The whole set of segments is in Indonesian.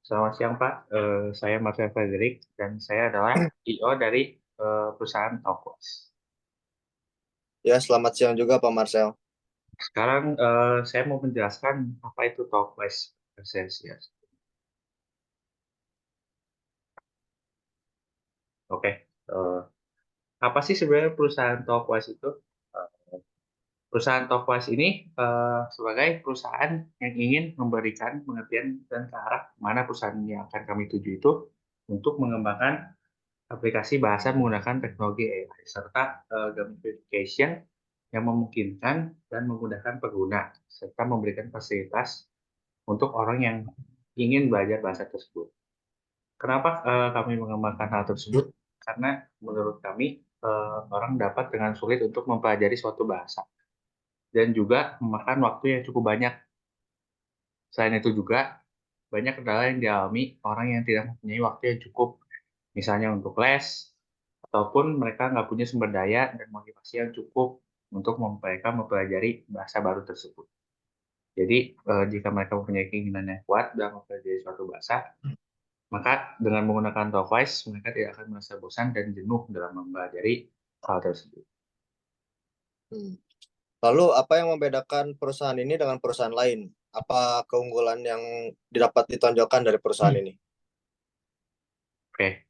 Selamat siang Pak, saya Marcel Frederick dan saya adalah CEO dari perusahaan Talkwise. Ya, selamat siang juga Pak Marcel. Sekarang saya mau menjelaskan apa itu Talkwise Associates. Oke, apa sih sebenarnya perusahaan Talkwise itu? Eh, Perusahaan Talkwise ini sebagai perusahaan yang ingin memberikan pengertian dan ke arah mana perusahaan yang akan kami tuju itu untuk mengembangkan aplikasi bahasa menggunakan teknologi AI serta gamification yang memungkinkan dan memudahkan pengguna serta memberikan fasilitas untuk orang yang ingin belajar bahasa tersebut. Kenapa kami mengembangkan hal tersebut? Karena menurut kami orang dapat dengan sulit untuk mempelajari suatu bahasa dan juga memakan waktu yang cukup banyak. Selain itu juga banyak kendala yang dialami orang yang tidak mempunyai waktu yang cukup, misalnya untuk les, ataupun mereka nggak punya sumber daya dan motivasi yang cukup untuk mereka mempelajari bahasa baru tersebut. Jadi, jika mereka mempunyai keinginan yang kuat dalam mempelajari suatu bahasa, maka dengan menggunakan Talkwise, mereka tidak akan merasa bosan dan jenuh dalam mempelajari hal tersebut. Hmm. Lalu, apa yang membedakan perusahaan ini dengan perusahaan lain? Apa keunggulan yang dapat ditonjolkan dari perusahaan ini? Oke,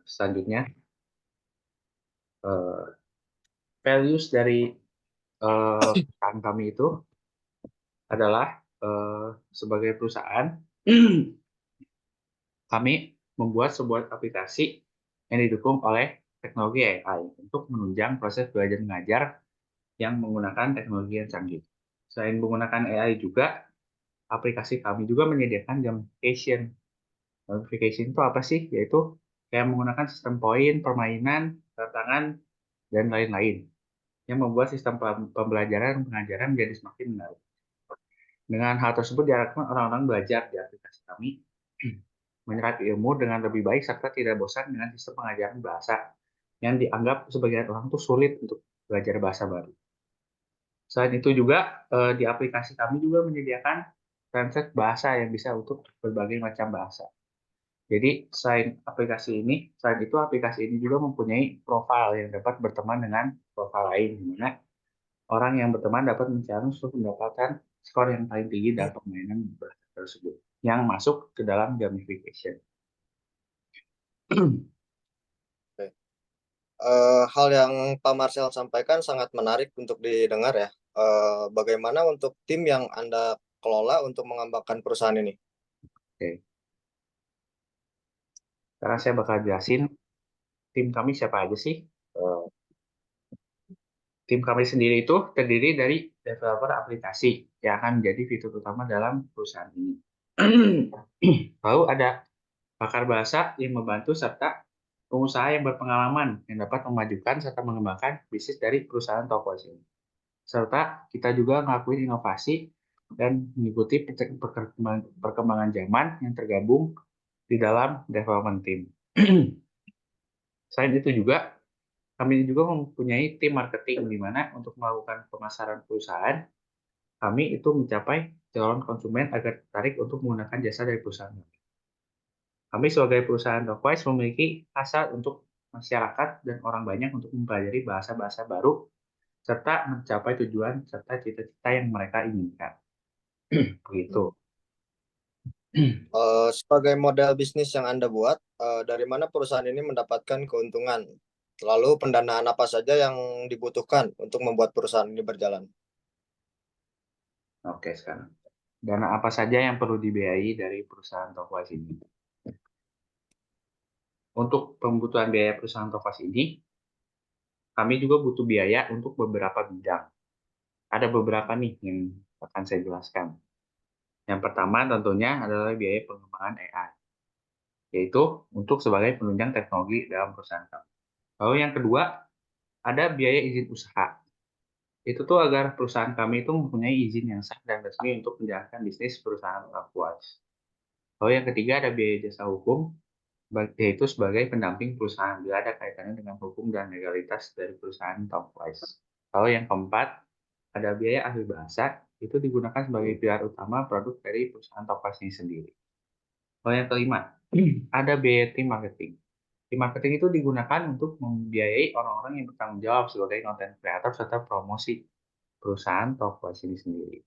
selanjutnya, eee, values dari, perusahaan kami itu adalah, sebagai perusahaan, kami membuat sebuah aplikasi yang didukung oleh teknologi AI untuk menunjang proses belajar mengajar yang menggunakan teknologi yang canggih. Selain menggunakan AI juga, aplikasi kami juga menyediakan gamification. Gamification itu apa sih? Yaitu kayak menggunakan sistem poin, permainan, tantangan, dan lain-lain yang membuat sistem pembelajaran dan pengajaran menjadi semakin menarik. Dengan hal tersebut diharapkan orang-orang belajar di aplikasi kami menyerap ilmu dengan lebih baik serta tidak bosan dengan sistem pengajaran bahasa yang dianggap sebagian orang tuh sulit untuk belajar bahasa baru. Selain itu juga di aplikasi kami juga menyediakan translate bahasa yang bisa untuk berbagai macam bahasa. Jadi selain itu aplikasi ini juga mempunyai profil yang dapat berteman dengan profil lain, di mana orang yang berteman dapat men-challenge untuk mendapatkan skor yang paling tinggi dalam permainan bahasa tersebut, yang masuk ke dalam gamification. Oke. Hal yang Pak Marcel sampaikan sangat menarik untuk didengar ya. Bagaimana untuk tim yang Anda kelola untuk mengembangkan perusahaan ini? Oke, sekarang saya bakal jelasin tim kami siapa aja sih. Eh, Tim kami sendiri itu terdiri dari developer aplikasi yang akan menjadi fitur utama dalam perusahaan ini. Lalu ada pakar bahasa yang membantu serta pengusaha yang berpengalaman yang dapat memajukan serta mengembangkan bisnis dari perusahaan toko ini. Serta kita juga ngelakuin inovasi dan mengikuti perkembangan zaman yang tergabung di dalam development team. Selain itu juga, kami juga mempunyai tim marketing di mana untuk melakukan pemasaran perusahaan, kami itu mencapai calon konsumen agar tertarik untuk menggunakan jasa dari perusahaan kami. Kami sebagai perusahaan Talkwise memiliki hasrat untuk masyarakat dan orang banyak untuk mempelajari bahasa-bahasa baru serta mencapai tujuan serta cita-cita yang mereka inginkan. Begitu. Sebagai model bisnis yang Anda buat, dari mana perusahaan ini mendapatkan keuntungan? Lalu, pendanaan apa saja yang dibutuhkan untuk membuat perusahaan ini berjalan? Oke, sekarang. Dana apa saja yang perlu dibiayai dari perusahaan Talkwise ini? Untuk kebutuhan biaya perusahaan Talkwise ini, kami juga butuh biaya untuk beberapa bidang. Ada beberapa nih yang akan saya jelaskan. Yang pertama tentunya adalah biaya pengembangan AI, yaitu untuk sebagai penunjang teknologi dalam perusahaan kami. Lalu yang kedua, ada biaya izin usaha. Itu tuh agar perusahaan kami itu mempunyai izin yang sah dan resmi untuk menjalankan bisnis perusahaan Talkwise. Lalu yang ketiga ada biaya jasa hukum, yaitu sebagai pendamping perusahaan bila ada kaitannya dengan hukum dan legalitas dari perusahaan Talkwise. Lalu yang keempat, ada biaya ahli bahasa, itu digunakan sebagai pilar utama produk dari perusahaan Talkwise ini sendiri. Lalu yang kelima, ada biaya tim marketing. Tim marketing itu digunakan untuk membiayai orang-orang yang bertanggung jawab sebagai content creator serta promosi perusahaan toko ini sendiri.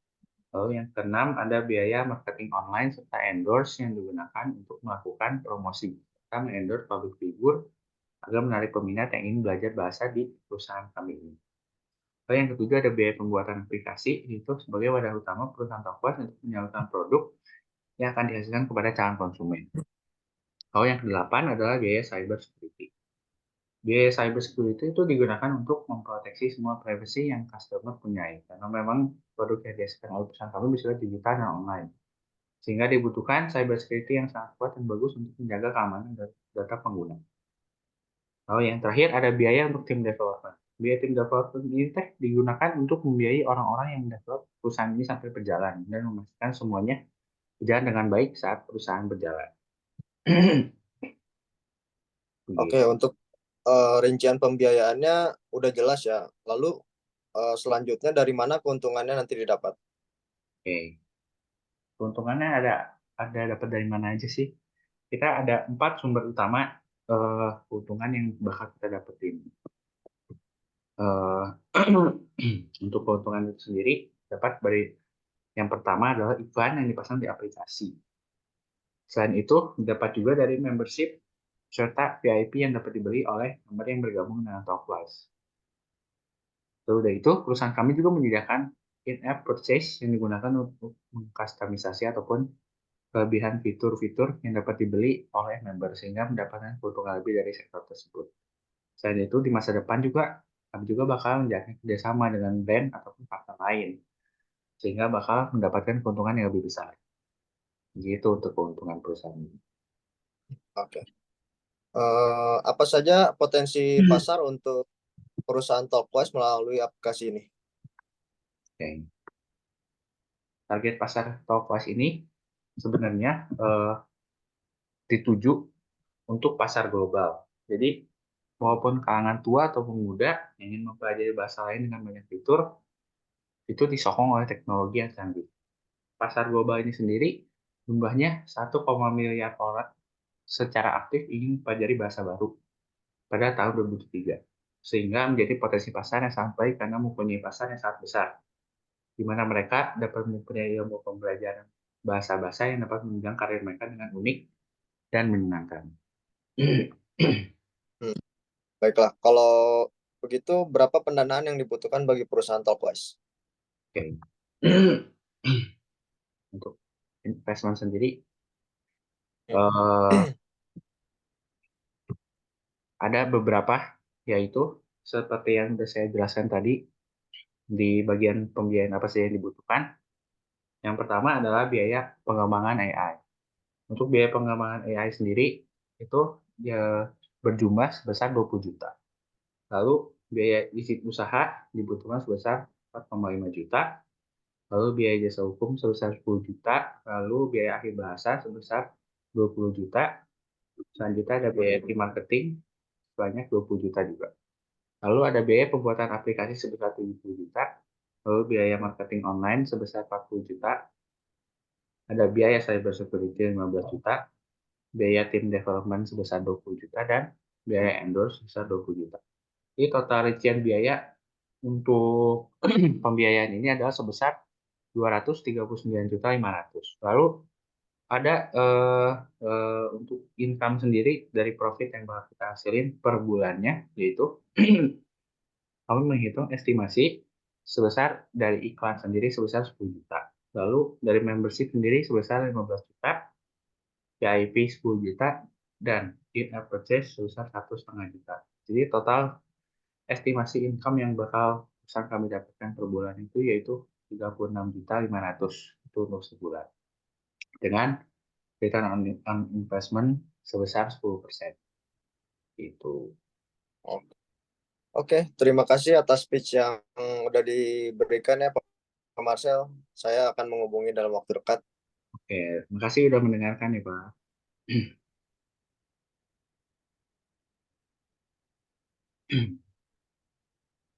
Lalu yang keenam, ada biaya marketing online serta endorse yang digunakan untuk melakukan promosi serta mengendorse public figure agar menarik peminat yang ingin belajar bahasa di perusahaan kami ini. Lalu yang ketujuh, ada biaya pembuatan aplikasi, yaitu sebagai wadah utama perusahaan Tokwas untuk menyalurkan produk yang akan dihasilkan kepada calon konsumen. Lalu yang kedelapan adalah biaya cyber security. Biaya cyber security itu digunakan untuk memproteksi semua privacy yang customer punyai, karena memang produk yang dihasilkan oleh perusahaan kami bisa digital dan online. Sehingga dibutuhkan cyber security yang sangat kuat dan bagus untuk menjaga keamanan data pengguna. Lalu yang terakhir ada biaya untuk tim development. Biaya tim development ini digunakan untuk membiayai orang-orang yang mendevelop perusahaan ini sampai berjalan dan memastikan semuanya berjalan dengan baik saat perusahaan berjalan. Oke, Begitu. untuk rincian pembiayaannya udah jelas ya. Lalu selanjutnya dari mana keuntungannya nanti didapat? Oke. Keuntungannya ada dapat dari mana aja sih? Kita ada 4 sumber utama keuntungan yang bakal kita dapetin. Eh, untuk keuntungan itu sendiri dapat dari yang pertama adalah iklan yang dipasang di aplikasi. Selain itu, dapat juga dari membership serta VIP yang dapat dibeli oleh member yang bergabung dengan Talkwise. Lalu dari itu, perusahaan kami juga menyediakan in-app purchase yang digunakan untuk mengkustomisasi ataupun kelebihan fitur-fitur yang dapat dibeli oleh member sehingga mendapatkan keuntungan lebih dari sektor tersebut. Selain itu, di masa depan juga kami juga bakal menjalin kerjasama dengan brand ataupun partner lain sehingga bakal mendapatkan keuntungan yang lebih besar. Gitu untuk keuntungan perusahaan ini. Oke. Apa saja potensi pasar untuk perusahaan Talkwise melalui aplikasi ini? Oke. Target pasar Talkwise ini sebenarnya dituju untuk pasar global. Jadi, walaupun kalangan tua atau muda yang ingin mempelajari bahasa lain dengan banyak fitur, itu disokong oleh teknologi yang canggih. Pasar global ini sendiri jumlahnya 1,miliar orang secara aktif ingin mempelajari bahasa baru pada tahun 2003, sehingga menjadi potensi pasar yang sangat baik karena mempunyai pasar yang sangat besar, di mana mereka dapat mempunyai ilmu pembelajaran bahasa-bahasa yang dapat menunjang karir mereka dengan unik dan menyenangkan. Hmm, baiklah, kalau begitu berapa pendanaan yang dibutuhkan bagi perusahaan Talkwise? Oke. Untuk investment sendiri, Hmm. eh, ada beberapa, yaitu seperti yang sudah saya jelaskan tadi, di bagian pembiayaan apa sih yang dibutuhkan. Yang pertama adalah biaya pengembangan AI. Untuk biaya pengembangan AI sendiri, itu ya, berjumlah sebesar 20 juta. Lalu biaya izin usaha dibutuhkan sebesar 4,5 juta. Lalu biaya jasa hukum sebesar 10 juta. Lalu biaya akhir bahasa sebesar 20 juta. Selanjutnya ada biaya tim marketing sebanyak 20 juta juga. Lalu ada biaya pembuatan aplikasi sebesar 70 juta. Lalu biaya marketing online sebesar 40 juta. Ada biaya cyber security 15 juta. Biaya tim development sebesar 20 juta. Dan biaya endorse sebesar 20 juta. Jadi total rincian biaya untuk pembiayaan ini adalah sebesar 239.500.000. Lalu ada untuk income sendiri dari profit yang bakal kita hasilin per bulannya, yaitu kami menghitung estimasi sebesar dari iklan sendiri sebesar 10 juta. Lalu dari membership sendiri sebesar 15 juta, VIP 10 juta, dan in-app purchase sebesar 1,5 juta. Jadi total estimasi income yang bakal perusahaan kami dapatkan per bulan itu yaitu 36.500.000 itu untuk sebulan. Dengan return on investment sebesar 10%. Itu. Oke, terima kasih atas speech yang udah diberikan ya Pak Marcel. Saya akan menghubungi dalam waktu dekat. Oke, terima kasih sudah mendengarkan ya Pak.